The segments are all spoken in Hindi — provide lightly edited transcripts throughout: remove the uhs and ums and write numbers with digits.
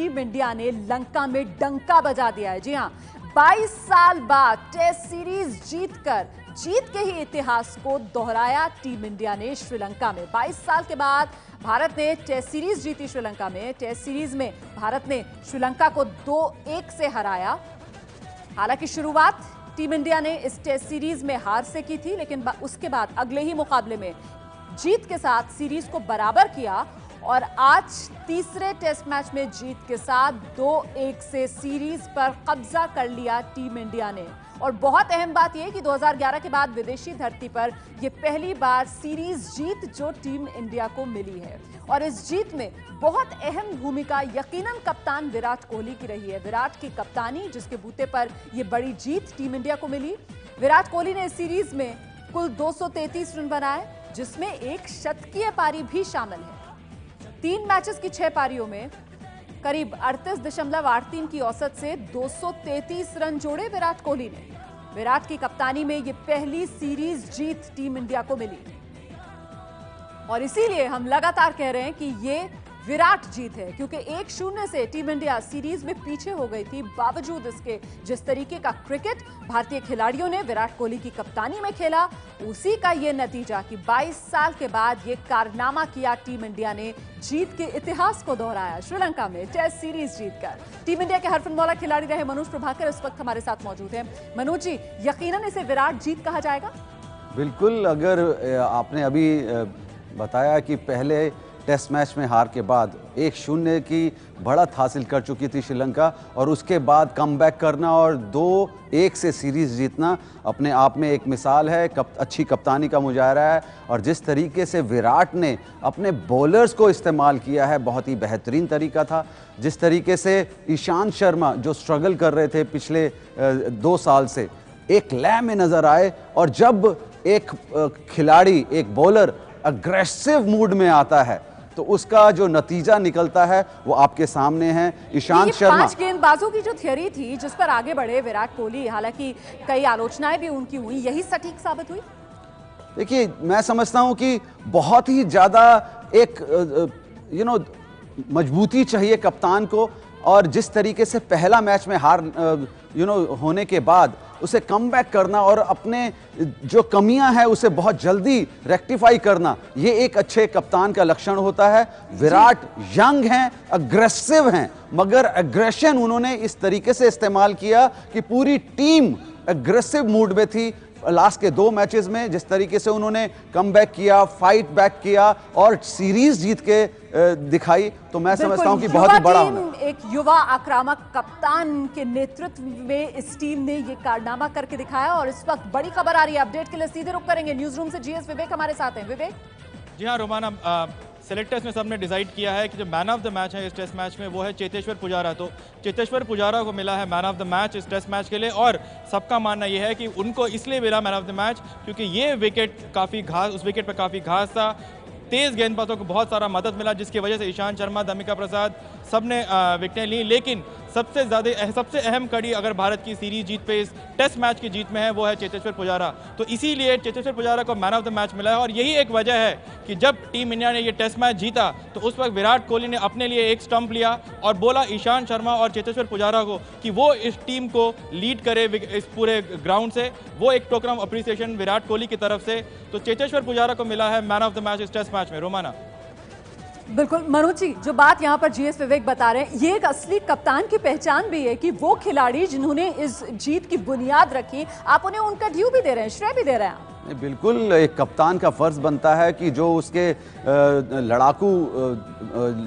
टीम इंडिया ने लंका में डंका बजा दिया है। जी हां, 22 साल बाद टेस्ट सीरीज जीत के ही इतिहास को दोहराया टीम इंडिया ने श्रीलंका में। 22 साल के बाद भारत ने टेस्ट सीरीज जीती श्रीलंका में। टेस्ट सीरीज में भारत ने श्रीलंका को 2-1 से हराया। हालांकि शुरुआत टीम इंडिया ने इस टेस्ट सीरीज में हार से की थी, लेकिन उसके बाद अगले ही मुकाबले में जीत के साथ सीरीज को बराबर किया और आज तीसरे टेस्ट मैच में जीत के साथ 2-1 से सीरीज पर कब्जा कर लिया टीम इंडिया ने। और बहुत अहम बात यह कि 2011 के बाद विदेशी धरती पर यह पहली बार सीरीज जीत जो टीम इंडिया को मिली है। और इस जीत में बहुत अहम भूमिका यकीनन कप्तान विराट कोहली की रही है। विराट की कप्तानी जिसके बूते पर यह बड़ी जीत टीम इंडिया को मिली। विराट कोहली ने इस सीरीज में कुल 233 रन बनाए, जिसमें एक शतकीय पारी भी शामिल है। 3 मैचेस की 6 पारियों में करीब 38.83 की औसत से 233 रन जोड़े विराट कोहली ने। विराट की कप्तानी में यह पहली सीरीज जीत टीम इंडिया को मिली और इसीलिए हम लगातार कह रहे हैं कि यह विराट जीत है, क्योंकि 1-0 से टीम इंडिया सीरीज में पीछे हो गई थी। बावजूद इसके जिस तरीके का क्रिकेट भारतीय खिलाड़ियों ने विराट कोहली की कप्तानी में खेला, उसी का यह नतीजा कि 22 साल के बाद यह कारनामा किया टीम इंडिया ने, जीत के इतिहास को दोहराया श्रीलंका में टेस्ट सीरीज जीतकर। टीम इंडिया के हरफनमौला खिलाड़ी रहे मनोज प्रभाकर इस वक्त हमारे साथ मौजूद हैं। मनोज जी, यकीनन इसे विराट जीत कहा जाएगा? बिल्कुल। अगर आपने अभी बताया कि पहले टेस्ट मैच में हार के बाद 1-0 की बढ़त हासिल कर चुकी थी श्रीलंका और उसके बाद कमबैक करना और 2-1 से सीरीज जीतना अपने आप में एक मिसाल है। अच्छी कप्तानी का मुजाहरा है और जिस तरीके से विराट ने अपने बॉलर्स को इस्तेमाल किया है, बहुत ही बेहतरीन तरीका था। जिस तरीके से ईशांत शर्मा जो स्ट्रगल कर रहे थे पिछले 2 साल से, एक लय में नज़र आए और जब एक खिलाड़ी, एक बॉलर अग्रेसिव मूड में आता है तो उसका जो नतीजा निकलता है वो आपके सामने है। ईशांत शर्मा 5 गेंदबाजों की जो थ्योरी थी जिस पर आगे बढ़े विराट कोहली, हालांकि कई आलोचनाएं भी उनकी हुई, यही सटीक साबित हुई। देखिए, मैं समझता हूं कि बहुत ही ज्यादा एक मजबूती चाहिए कप्तान को और जिस तरीके से पहला मैच में हार होने के बाद उसे कमबैक करना और अपने जो कमियां हैं उसे बहुत जल्दी रेक्टिफाई करना, ये एक अच्छे कप्तान का लक्षण होता है। विराट यंग हैं, अग्रेसिव हैं, मगर एग्रेशन उन्होंने इस तरीके से इस्तेमाल किया कि पूरी टीम अग्रेसिव मूड में थी। लास्ट के 2 मैचेस में जिस तरीके से उन्होंने कमबैक किया, फाइट बैक किया और सीरीज जीत के दिखाई, तो मैं समझता हूं कि बहुत ही बड़ा होना। एक युवा आक्रामक कप्तान के नेतृत्व में इस टीम ने ये कारनामा करके दिखाया और इस वक्त बड़ी खबर आ रही है। अपडेट के लिए सीधे रुख करेंगे न्यूज रूम से। जीएस विवेक हमारे साथ हैं। विवेक जी हाँ रोमाना, सेलेक्टर्स में सबने डिसाइड किया है कि जो मैन ऑफ द मैच है इस टेस्ट मैच में वो है चेतेश्वर पुजारा। तो चेतेश्वर पुजारा को मिला है मैन ऑफ द मैच इस टेस्ट मैच के लिए और सबका मानना यह है कि उनको इसलिए मिला मैन ऑफ द मैच क्योंकि ये विकेट काफ़ी घास, उस विकेट पर काफ़ी घास था, तेज गेंदबाजों को बहुत सारा मदद मिला जिसकी वजह से ईशांत शर्मा, दमिका प्रसाद सबने विकेटें ली। लेकिन सबसे अहम कड़ी अगर भारत की सीरीज जीत पे इस टेस्ट मैच की जीत में है वो है चेतेश्वर पुजारा। तो इसीलिए चेतेश्वर पुजारा को मैन ऑफ द मैच मिला है और यही एक वजह है कि जब टीम इंडिया ने ये टेस्ट मैच जीता तो उस वक्त विराट कोहली ने अपने लिए एक स्टंप लिया और बोला ईशांत शर्मा और चेतेश्वर पुजारा को कि वो इस टीम को लीड करे इस पूरे ग्राउंड से। वो एक token of appreciation Virat Kohli की तरफ से। तो चेतेश्वर पुजारा को मिला है मैन ऑफ द मैच इस टेस्ट मैच में। रोमाना बिल्कुल मनोज जी, जो बात यहाँ पर जीएस विवेक बता रहे हैं, ये एक असली कप्तान की पहचान भी है कि वो खिलाड़ी जिन्होंने इस जीत की बुनियाद रखी, आप उन्हें उनका ड्यू भी दे रहे हैं, श्रेय भी दे रहे हैं। बिल्कुल, एक कप्तान का फर्ज बनता है कि जो उसके लड़ाकू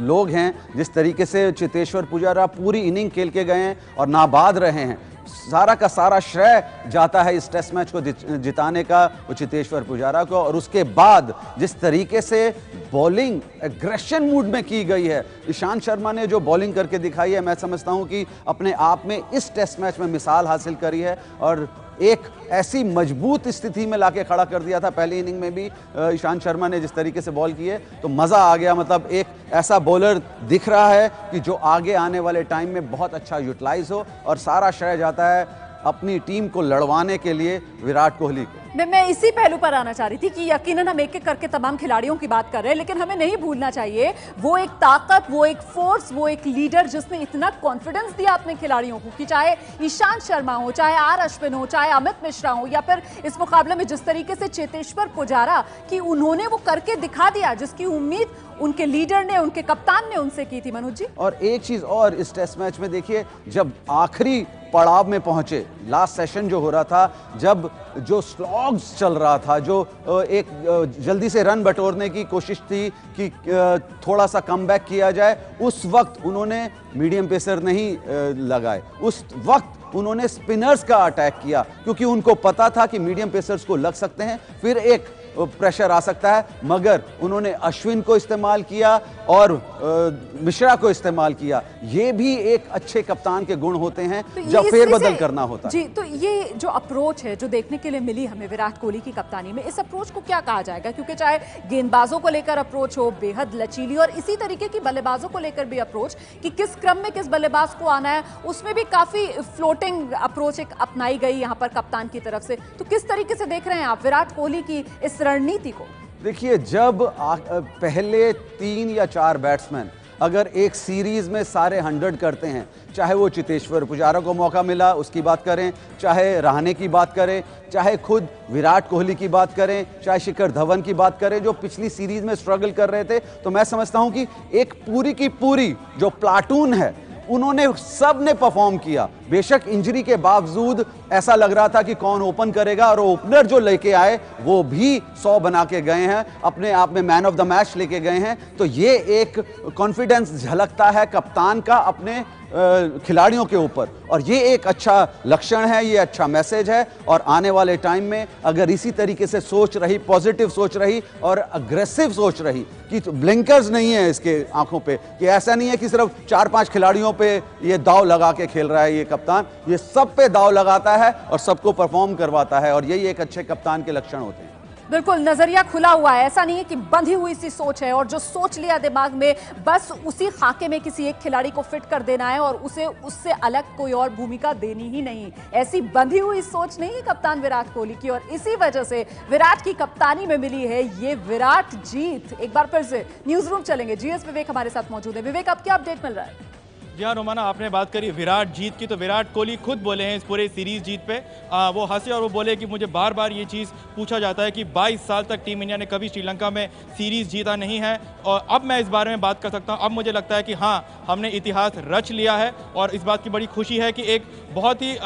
लोग हैं, जिस तरीके से चेतेश्वर पुजारा पूरी इनिंग खेल के गए हैं और नाबाद रहे हैं, सारा का सारा श्रेय जाता है इस टेस्ट मैच को जिताने का वो चेतेश्वर पुजारा को। और उसके बाद जिस तरीके से बॉलिंग एग्रेशन मूड में की गई है, ईशांत शर्मा ने जो बॉलिंग करके दिखाई है, मैं समझता हूं कि अपने आप में इस टेस्ट मैच में मिसाल हासिल करी है और एक ऐसी मजबूत स्थिति में लाके खड़ा कर दिया था। पहली इनिंग में भी ईशांत शर्मा ने जिस तरीके से बॉल किए तो मज़ा आ गया। मतलब एक ऐसा बॉलर दिख रहा है कि जो आगे आने वाले टाइम में बहुत अच्छा यूटिलाइज हो और सारा श्रेय जाता है अपनी टीम को लड़वाने के लिए विराट कोहली को। मैं इसी पहलू पर आना चाह रही थी कि यकीनन हम एक एक करके तमाम खिलाड़ियों की बात कर रहे हैं, लेकिन हमें नहीं भूलना चाहिए वो एक ताकत, वो एक फोर्स, वो एक लीडर जिसने इतना कॉन्फिडेंस दिया अपने खिलाड़ियों को कि चाहे ईशांत शर्मा हो, चाहे आर अश्विन हो, चाहे अमित मिश्रा हो, या फिर इस मुकाबले में जिस तरीके से चेतेश्वर पुजारा कि उन्होंने वो करके दिखा दिया जिसकी उम्मीद उनके लीडर ने, उनके कप्तान ने उनसे की थी। मनोज जी, और एक चीज और इस टेस्ट मैच में देखिए, जब आखिरी पड़ाव में पहुंचे, लास्ट सेशन जो हो रहा था, जब जो स्लॉग्स चल रहा था, जो एक जल्दी से रन बटोरने की कोशिश थी कि थोड़ा सा कमबैक किया जाए, उस वक्त उन्होंने मीडियम पेसर नहीं लगाए, उस वक्त उन्होंने स्पिनर्स का अटैक किया, क्योंकि उनको पता था कि मीडियम पेसर्स को लग सकते हैं, फिर एक प्रेशर आ सकता है, मगर उन्होंने अश्विन को इस्तेमाल किया और मिश्रा को इस्तेमाल किया। ये भी एक अच्छे कप्तान के गुण होते हैं, तो जब फेरबदल करना होता है। जी, तो ये जो अप्रोच है जो देखने के लिए मिली हमें विराट कोहली की कप्तानी में, इस अप्रोच को क्या कहा जाएगा? क्योंकि चाहे गेंदबाजों को लेकर अप्रोच हो बेहद लचीली, और इसी तरीके की बल्लेबाजों को लेकर भी अप्रोच कि किस क्रम में किस बल्लेबाज को आना है, उसमें भी काफी फ्लोटिंग अप्रोच एक अपनाई गई यहाँ पर कप्तान की तरफ से। तो किस तरीके से देख रहे हैं आप विराट कोहली की इस रणनीति को? देखिए, जब पहले 3 या 4 बैट्समैन अगर एक सीरीज में सारे 100 करते हैं, चाहे वो चेतेश्वर पुजारा को मौका मिला उसकी बात करें, चाहे रहाणे की बात करें, चाहे खुद विराट कोहली की बात करें, चाहे शिखर धवन की बात करें, जो पिछली सीरीज में स्ट्रगल कर रहे थे, तो मैं समझता हूं कि एक पूरी की पूरी जो प्लाटून है, उन्होंने सब ने परफॉर्म किया। बेशक इंजरी के बावजूद ऐसा लग रहा था कि कौन ओपन करेगा, और ओपनर जो लेके आए वो भी 100 बना के गए हैं, अपने आप में मैन ऑफ द मैच लेके गए हैं। तो ये एक कॉन्फिडेंस झलकता है कप्तान का अपने खिलाड़ियों के ऊपर, और ये एक अच्छा लक्षण है, ये अच्छा मैसेज है। और आने वाले टाइम में अगर इसी तरीके से सोच रही, पॉजिटिव सोच रही और अग्रेसिव सोच रही, कि ब्लिंकर्स नहीं है इसके आंखों पे, कि ऐसा नहीं है कि सिर्फ 4-5 खिलाड़ियों पे ये दाव लगा के खेल रहा है ये कप्तान, ये सब पे दाव लगाता है और सबको परफॉर्म करवाता है, और यही एक अच्छे कप्तान के लक्षण होते हैं। बिल्कुल, नजरिया खुला हुआ है, ऐसा नहीं है कि बंधी हुई सी सोच है और जो सोच लिया दिमाग में बस उसी खाके में किसी एक खिलाड़ी को फिट कर देना है और उसे उससे अलग कोई और भूमिका देनी ही नहीं। ऐसी बंधी हुई सोच नहीं है कप्तान विराट कोहली की, और इसी वजह से विराट की कप्तानी में मिली है ये विराट जीत। एक बार फिर से न्यूज रूम चलेंगे, जीएस विवेक हमारे साथ मौजूद है। विवेक, अब क्या अपडेट मिल रहा है? जी हाँ रोमाना, आपने बात करी विराट जीत की, तो विराट कोहली खुद बोले हैं इस पूरे सीरीज जीत पे। वो हंसे और वो बोले कि मुझे बार बार ये चीज़ पूछा जाता है कि 22 साल तक टीम इंडिया ने कभी श्रीलंका में सीरीज जीता नहीं है, और अब मैं इस बारे में बात कर सकता हूँ। अब मुझे लगता है कि हाँ, हमने इतिहास रच लिया है, और इस बात की बड़ी खुशी है कि एक बहुत ही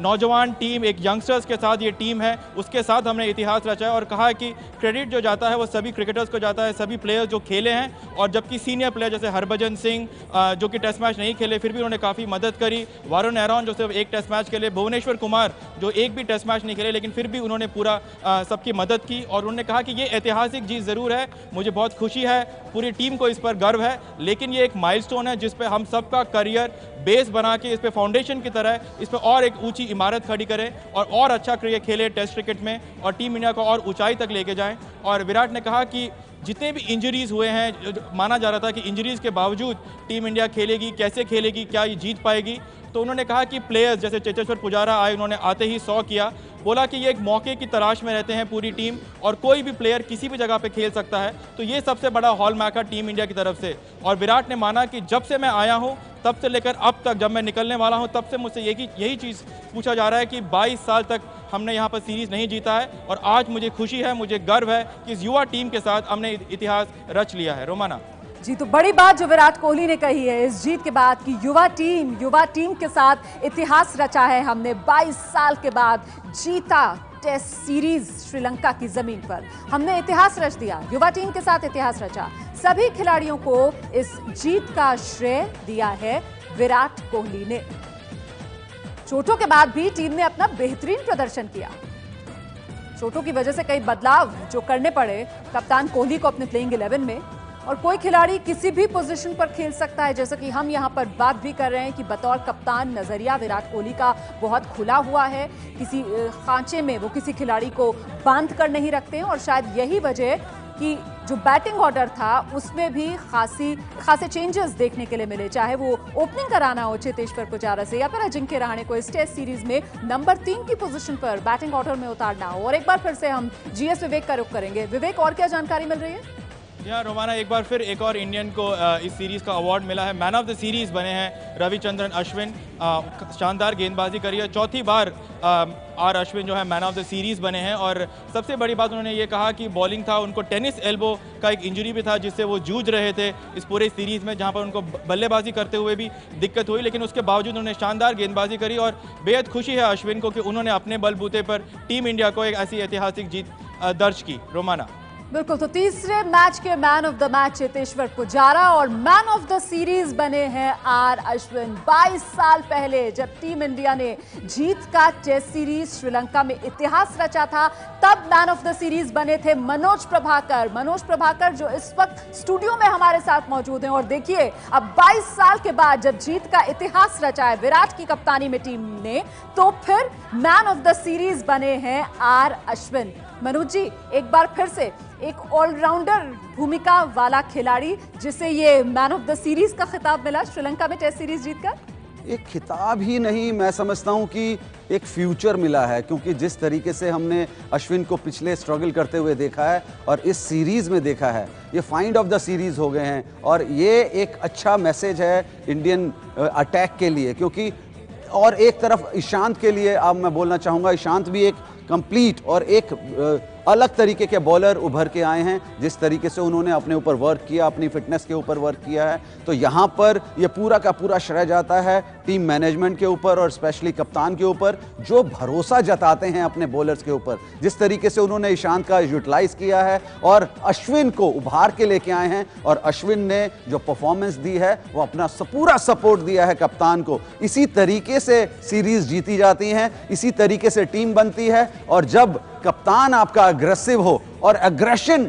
नौजवान टीम, एक यंगस्टर्स के साथ ये टीम है, उसके साथ हमने इतिहास रचा है। और कहा है कि क्रेडिट जो जाता है वो सभी क्रिकेटर्स को जाता है, सभी प्लेयर्स जो खेले हैं, और जबकि सीनियर प्लेयर जैसे हरभजन सिंह जो कि टेस्ट मैच नहीं खेले फिर भी उन्होंने काफ़ी मदद करी, वारुण एरॉन जो सिर्फ एक टेस्ट मैच खेले, भुवनेश्वर कुमार जो एक भी टेस्ट मैच नहीं खेले लेकिन फिर भी उन्होंने पूरा सबकी मदद की, और उन्होंने कहा कि ये ऐतिहासिक जीत ज़रूर है, मुझे बहुत खुशी है, पूरी टीम को इस पर गर्व है, लेकिन ये एक माइलस्टोन है जिस पे हम सबका करियर बेस बना के, इस पे फाउंडेशन की तरह इस पे और एक ऊंची इमारत खड़ी करें और अच्छा क्रिकेट खेले टेस्ट क्रिकेट में, और टीम इंडिया को और ऊंचाई तक लेके जाएं। और विराट ने कहा कि जितने भी इंजरीज हुए हैं, माना जा रहा था कि इंजरीज के बावजूद टीम इंडिया खेलेगी, कैसे खेलेगी, क्या ये जीत पाएगी, तो उन्होंने कहा कि प्लेयर्स जैसे चेतेश्वर पुजारा आए, उन्होंने आते ही 100 किया, बोला कि ये एक मौके की तलाश में रहते हैं पूरी टीम, और कोई भी प्लेयर किसी भी जगह पे खेल सकता है, तो ये सबसे बड़ा हॉलमार्क है टीम इंडिया की तरफ से। और विराट ने माना कि जब से मैं आया हूँ तब से लेकर अब तक, जब मैं निकलने वाला हूँ तब से मुझसे यही चीज़ पूछा जा रहा है कि 22 साल तक हमने यहाँ पर सीरीज़ नहीं जीता है, और आज मुझे खुशी है, मुझे गर्व है कि इस युवा टीम के साथ हमने इतिहास रच लिया है। रोमाना जी, तो बड़ी बात जो विराट कोहली ने कही है इस जीत के बाद कि युवा टीम के साथ इतिहास रचा है हमने, 22 साल के बाद जीता टेस्ट सीरीज श्रीलंका की जमीन पर, हमने इतिहास रच दिया, युवा टीम के साथ इतिहास रचा। सभी खिलाड़ियों को इस जीत का श्रेय दिया है विराट कोहली ने। चोटों के बाद भी टीम ने अपना बेहतरीन प्रदर्शन किया। चोटों की वजह से कई बदलाव जो करने पड़े कप्तान कोहली को अपने प्लेइंग 11 में, और कोई खिलाड़ी किसी भी पोजीशन पर खेल सकता है, जैसा कि हम यहां पर बात भी कर रहे हैं कि बतौर कप्तान नजरिया विराट कोहली का बहुत खुला हुआ है, किसी खांचे में वो किसी खिलाड़ी को बांध कर नहीं रखते हैं, और शायद यही वजह कि जो बैटिंग ऑर्डर था उसमें भी खासे चेंजेस देखने के लिए मिले, चाहे वो ओपनिंग कराना हो चेतेश्वर पुजारा से या फिर अजिंक्य रहाणे को इस टेस्ट सीरीज में नंबर 3 की पोजीशन पर बैटिंग ऑर्डर में उतारना हो। और एक बार फिर से हम जीएस विवेक का रुख करेंगे। विवेक, और क्या जानकारी मिल रही है? यहाँ रोमाना, एक बार फिर एक और इंडियन को इस सीरीज़ का अवार्ड मिला है। मैन ऑफ द सीरीज़ बने हैं रविचंद्रन अश्विन। शानदार गेंदबाजी करी है, चौथी बार आर अश्विन जो है मैन ऑफ द सीरीज़ बने हैं। और सबसे बड़ी बात उन्होंने ये कहा कि बॉलिंग था, उनको टेनिस एल्बो का एक इंजरी भी था जिससे वो जूझ रहे थे इस पूरे सीरीज़ में, जहाँ पर उनको बल्लेबाजी करते हुए भी दिक्कत हुई, लेकिन उसके बावजूद उन्होंने शानदार गेंदबाजी करी। और बेहद खुशी है अश्विन को कि उन्होंने अपने बलबूते पर टीम इंडिया को एक ऐसी ऐतिहासिक जीत दर्ज की। रोमाना, बिल्कुल, तो तीसरे मैच के man of the match Cheteshwar Pujara और मैन ऑफ द सीरीज बने हैं आर अश्विन। 22 साल पहले जब टीम इंडिया ने जीत का टेस्ट सीरीज श्रीलंका में इतिहास रचा था, तब मैन ऑफ द सीरीज बने थे मनोज प्रभाकर जो इस वक्त स्टूडियो में हमारे साथ मौजूद हैं। और देखिए, अब 22 साल के बाद जब जीत का इतिहास रचा है विराट की कप्तानी में टीम ने, तो फिर मैन ऑफ द सीरीज बने हैं आर अश्विन। मनोज जी, एक बार फिर से एक ऑलराउंडर भूमिका वाला खिलाड़ी जिसे ये मैन ऑफ द सीरीज का खिताब मिला श्रीलंका में टेस्ट सीरीज जीतकर। एक खिताब ही नहीं, मैं समझता हूं कि एक फ्यूचर मिला है, क्योंकि जिस तरीके से हमने अश्विन को पिछले स्ट्रगल करते हुए देखा है और इस सीरीज में देखा है, ये फाइंड ऑफ द सीरीज हो गए हैं। और ये एक अच्छा मैसेज है इंडियन अटैक के लिए, क्योंकि और एक तरफ ईशांत के लिए अब मैं बोलना चाहूँगा, ईशांत भी एक कंप्लीट और एक अलग तरीके के बॉलर उभर के आए हैं। जिस तरीके से उन्होंने अपने ऊपर वर्क किया, अपनी फिटनेस के ऊपर वर्क किया है, तो यहाँ पर ये पूरा का पूरा श्रेय जाता है टीम मैनेजमेंट के ऊपर और स्पेशली कप्तान के ऊपर, जो भरोसा जताते हैं अपने बॉलर्स के ऊपर। जिस तरीके से उन्होंने ईशांत का यूटिलाइज किया है और अश्विन को उभार के लेके आए हैं, और अश्विन ने जो परफॉर्मेंस दी है वो अपना पूरा सपोर्ट दिया है कप्तान को। इसी तरीके से सीरीज जीती जाती हैं, इसी तरीके से टीम बनती है। और जब कप्तान आपका अग्रेसिव हो और एग्रेशन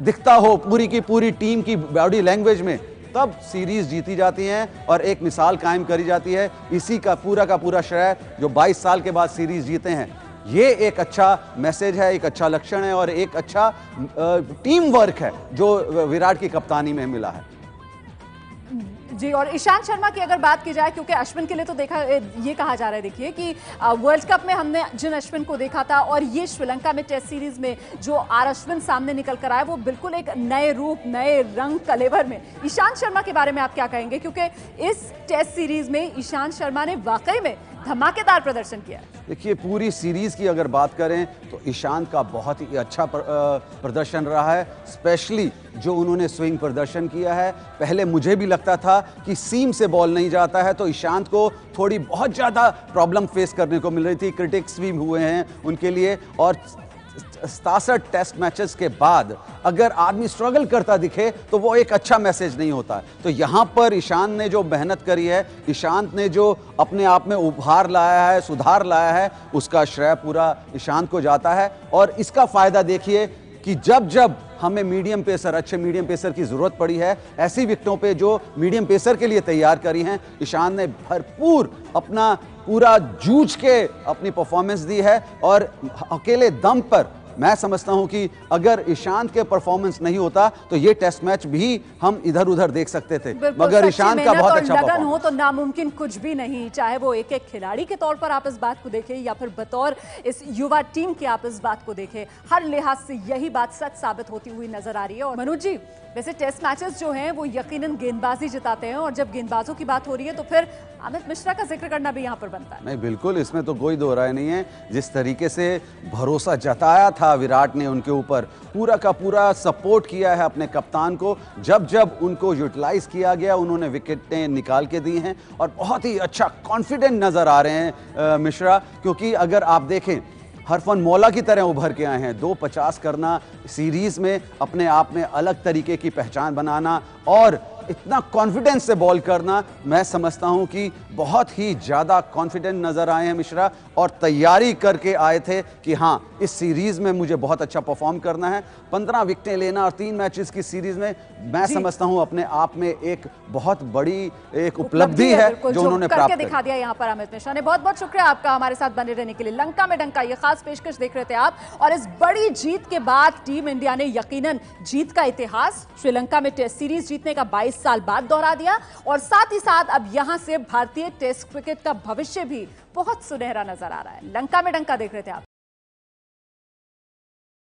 दिखता हो पूरी की पूरी टीम की बॉडी लैंग्वेज में, तब सीरीज जीती जाती हैं और एक मिसाल कायम करी जाती है। इसी का पूरा श्रेय जो 22 साल के बाद सीरीज जीते हैं, ये एक अच्छा मैसेज है, एक अच्छा लक्षण है और एक अच्छा टीम वर्क है जो विराट की कप्तानी में मिला है। जी, और ईशांत शर्मा की अगर बात की जाए, क्योंकि अश्विन के लिए तो देखा ये कहा जा रहा है, देखिए कि वर्ल्ड कप में हमने जिन अश्विन को देखा था और ये श्रीलंका में टेस्ट सीरीज में जो आर अश्विन सामने निकल कर आया, वो बिल्कुल एक नए रूप, नए रंग कलेवर में। ईशांत शर्मा के बारे में आप क्या कहेंगे, क्योंकि इस टेस्ट सीरीज में ईशांत शर्मा ने वाकई में धमाकेदार प्रदर्शन किया। देखिए, पूरी सीरीज की अगर बात करें तो ईशांत का बहुत ही अच्छा प्रदर्शन रहा है, स्पेशली जो उन्होंने स्विंग प्रदर्शन किया है। पहले मुझे भी लगता था कि सीम से बॉल नहीं जाता है, तो ईशांत को थोड़ी बहुत ज़्यादा प्रॉब्लम फेस करने को मिल रही थी, क्रिटिक्स भी हुए हैं उनके लिए। और 67 टेस्ट मैचेस के बाद अगर आदमी स्ट्रगल करता दिखे तो वो एक अच्छा मैसेज नहीं होता। तो यहाँ पर ईशांत ने जो मेहनत करी है, ईशांत ने जो अपने आप में उभार लाया है, सुधार लाया है, उसका श्रेय पूरा ईशांत को जाता है। और इसका फ़ायदा देखिए कि जब जब हमें मीडियम पेसर, अच्छे मीडियम पेसर की ज़रूरत पड़ी है, ऐसी विकेटों पे जो मीडियम पेसर के लिए तैयार करी हैं, ईशांत ने भरपूर अपना पूरा जूझ के अपनी परफॉर्मेंस दी है। और अकेले दम पर मैं समझता हूं कि अगर ईशांत के परफॉर्मेंस नहीं होता तो ये टेस्ट मैच भी हम इधर उधर देख सकते थे, मगर ईशांत का बहुत अच्छा लगन हो तो नामुमकिन कुछ भी नहीं। चाहे वो एक एक खिलाड़ी के तौर पर आप इस बात को देखें या फिर बतौर इस युवा टीम के आप इस बात को देखें, हर लिहाज से यही बात सच साबित होती हुई नजर आ रही है। और मनोज जी, वैसे टेस्ट मैचेस जो हैं वो यकीनन गेंदबाजी जिताते हैं, और जब गेंदबाजों की बात हो रही है तो फिर अमित मिश्रा का जिक्र करना भी यहाँ पर बनता है। नहीं, बिल्कुल, इसमें तो कोई दो राय नहीं है। जिस तरीके से भरोसा जताया था विराट ने उनके ऊपर, पूरा का पूरा सपोर्ट किया है अपने कप्तान को, जब जब उनको यूटिलाइज किया गया उन्होंने विकेटें निकाल के दी हैं और बहुत ही अच्छा कॉन्फिडेंट नज़र आ रहे हैं मिश्रा। क्योंकि अगर आप देखें, हरफन मौला की तरह उभर के आए हैं। 250 करना सीरीज में अपने आप में अलग तरीके की पहचान बनाना और इतना कॉन्फिडेंस से बॉल करना, मैं समझता हूं कि बहुत ही ज़्यादा कॉन्फिडेंट नज़र आए हैं मिश्रा, और तैयारी करके आए थे कि हाँ, इस सीरीज में मुझे बहुत अच्छा परफॉर्म करना है। 15 विकेटें लेना और 3 मैचेस की सीरीज में मैं समझता हूं अपने आप में एक बहुत बड़ी एक उपलब्धि है जो उन्होंने प्राप्त करके दिखा दिया यहाँ पर अमित मिश्रा ने। बहुत बहुत शुक्रिया आपका हमारे साथ बने रहने के लिए। लंका में डंका ये खास पेशकश देख रहे थे आप, और इस बड़ी जीत के बाद टीम इंडिया ने यकीनन जीत का इतिहास श्रीलंका में टेस्ट सीरीज जीतने का 22 साल बाद दोहरा दिया, और साथ ही साथ अब यहां से भारतीय टेस्ट क्रिकेट का भविष्य भी बहुत सुनहरा नजर आ रहा है। लंका में डंका देख रहे थे आप।